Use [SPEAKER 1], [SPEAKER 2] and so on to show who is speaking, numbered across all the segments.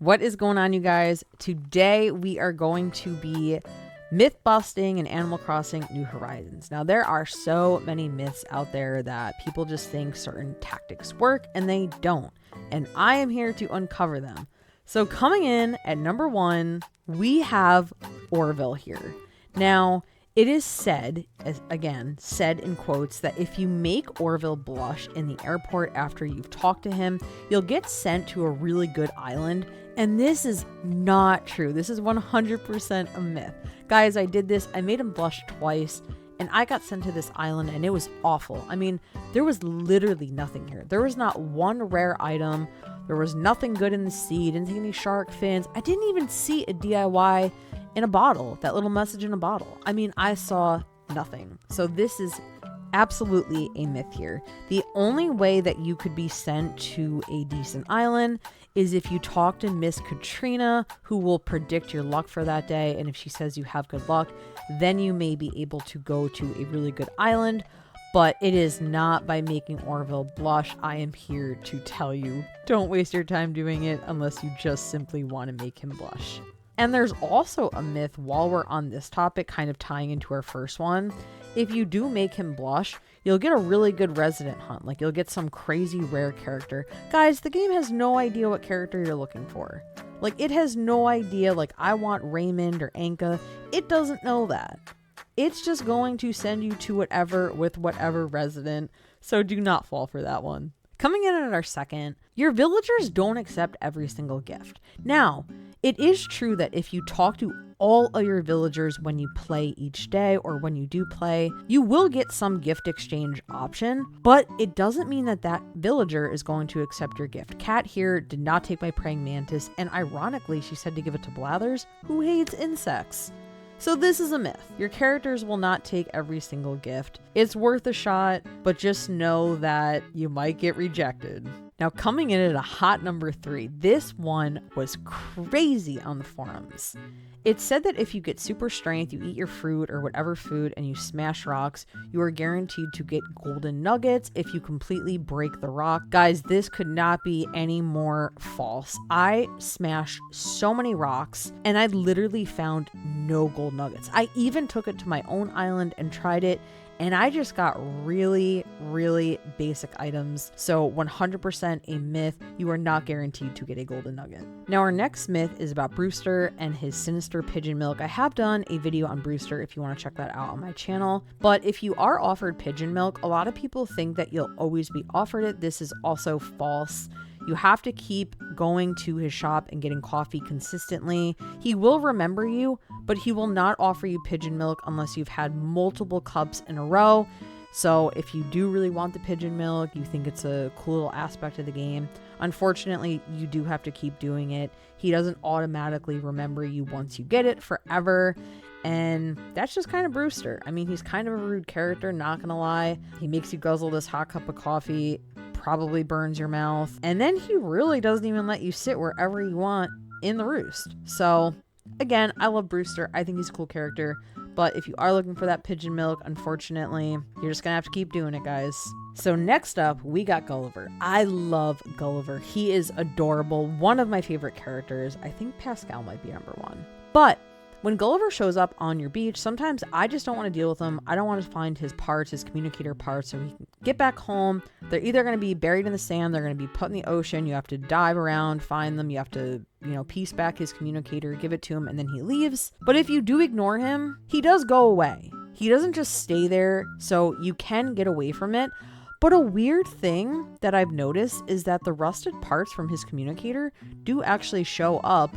[SPEAKER 1] What is going on, you guys? Today we are going to be myth busting in Animal Crossing New Horizons. Now, there are so many myths out there that people just think certain tactics work and they don't. And I am here to uncover them. So coming in at number 1, we have Orville here. Now, it is said, said in quotes, that if you make Orville blush in the airport after you've talked to him, you'll get sent to a really good island. And this is not true. This is 100% a myth. Guys, I did this. I made him blush twice, and I got sent to this island, and it was awful. I mean, there was literally nothing here. There was not one rare item. There was nothing good in the sea. Didn't see any shark fins. I didn't even see a DIY in a bottle, that little message in a bottle. I mean, I saw nothing. So this is absolutely a myth here. The only way that you could be sent to a decent island is if you talk to Miss Katrina, who will predict your luck for that day. And if she says you have good luck, then you may be able to go to a really good island. But it is not by making Orville blush. I am here to tell you, don't waste your time doing it unless you just simply want to make him blush. And there's also a myth while we're on this topic, kind of tying into our first one. If you do make him blush, you'll get a really good resident hunt. Like, you'll get some crazy rare character. Guys, the game has no idea what character you're looking for. Like, it has no idea, like, I want Raymond or Anka. It doesn't know that. It's just going to send you to whatever with whatever resident. So do not fall for that one. Coming in at our second, your villagers don't accept every single gift. Now, it is true that if you talk to all of your villagers when you play each day or when you do play, you will get some gift exchange option, but it doesn't mean that that villager is going to accept your gift. Kat here did not take my praying mantis, and ironically, she said to give it to Blathers, who hates insects. So this is a myth. Your characters will not take every single gift. It's worth a shot, but just know that you might get rejected. Now, coming in at a hot number 3, this one was crazy on the forums. It's said that if you get super strength, you eat your fruit or whatever food, and you smash rocks, you are guaranteed to get golden nuggets if you completely break the rock. Guys, this could not be any more false. I smashed so many rocks, and I literally found no gold nuggets. I even took it to my own island and tried it, and I just got really, really basic items. So 100% a myth. You are not guaranteed to get a golden nugget. Now, our next myth is about Brewster and his sinister pigeon milk. I have done a video on Brewster if you want to check that out on my channel. But if you are offered pigeon milk, a lot of people think that you'll always be offered it. This is also false. You have to keep going to his shop and getting coffee consistently. He will remember you, but he will not offer you pigeon milk unless you've had multiple cups in a row. So if you do really want the pigeon milk, you think it's a cool little aspect of the game, unfortunately, you do have to keep doing it. He doesn't automatically remember you once you get it forever. And that's just kind of Brewster. I mean, he's kind of a rude character, not gonna lie. He makes you guzzle this hot cup of coffee, probably burns your mouth, and then he really doesn't even let you sit wherever you want in the roost. So again, I love Brewster. I think he's a cool character, but if you are looking for that pigeon milk, unfortunately, you're just gonna have to keep doing it, guys. So next up, we got Guilliver. I love Guilliver. He is adorable. One of my favorite characters. I think Pascal might be number 1. But when Guilliver shows up on your beach, sometimes I just don't want to deal with him. I don't want to find his parts, his communicator parts, so he can get back home. They're either going to be buried in the sand, they're going to be put in the ocean. You have to dive around, find them. You have to, piece back his communicator, give it to him, and then he leaves. But if you do ignore him, he does go away. He doesn't just stay there, so you can get away from it. But a weird thing that I've noticed is that the rusted parts from his communicator do actually show up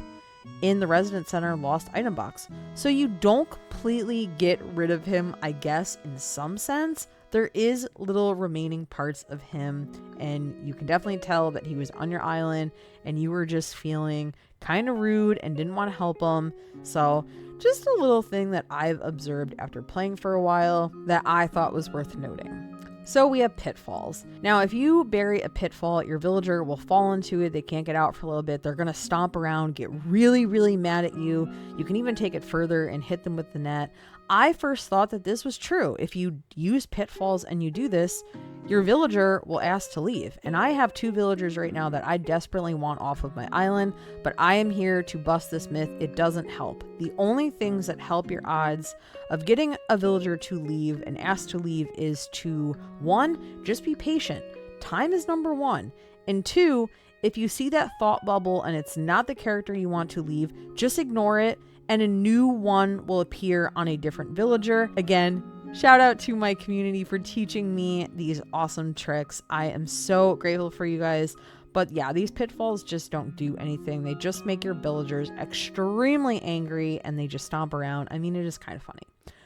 [SPEAKER 1] in the Resident Center lost item box. So you don't completely get rid of him, I guess, in some sense. There is little remaining parts of him, and you can definitely tell that he was on your island and you were just feeling kind of rude and didn't want to help him. So just a little thing that I've observed after playing for a while that I thought was worth noting. So we have pitfalls. Now, if you bury a pitfall, your villager will fall into it. They can't get out for a little bit. They're going to stomp around, get really, really mad at you. You can even take it further and hit them with the net. I first thought that this was true. If you use Pitfalls and you do this, your villager will ask to leave. And I have 2 villagers right now that I desperately want off of my island, but I am here to bust this myth. It doesn't help. The only things that help your odds of getting a villager to leave and ask to leave is to, 1, just be patient. Time is number 1. And 2, if you see that thought bubble and it's not the character you want to leave, just ignore it and a new one will appear on a different villager. Again, shout out to my community for teaching me these awesome tricks. I am so grateful for you guys. But yeah, these pitfalls just don't do anything. They just make your villagers extremely angry and they just stomp around. I mean, it is kind of funny.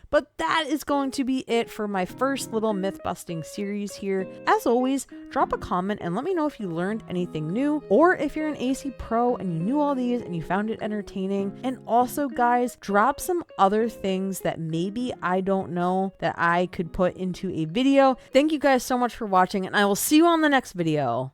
[SPEAKER 1] But that is going to be it for my first little myth busting series here. As always, drop a comment and let me know if you learned anything new, or if you're an AC pro and you knew all these and you found it entertaining. And also, guys, drop some other things that maybe I don't know that I could put into a video. Thank you guys so much for watching, and I will see you on the next video.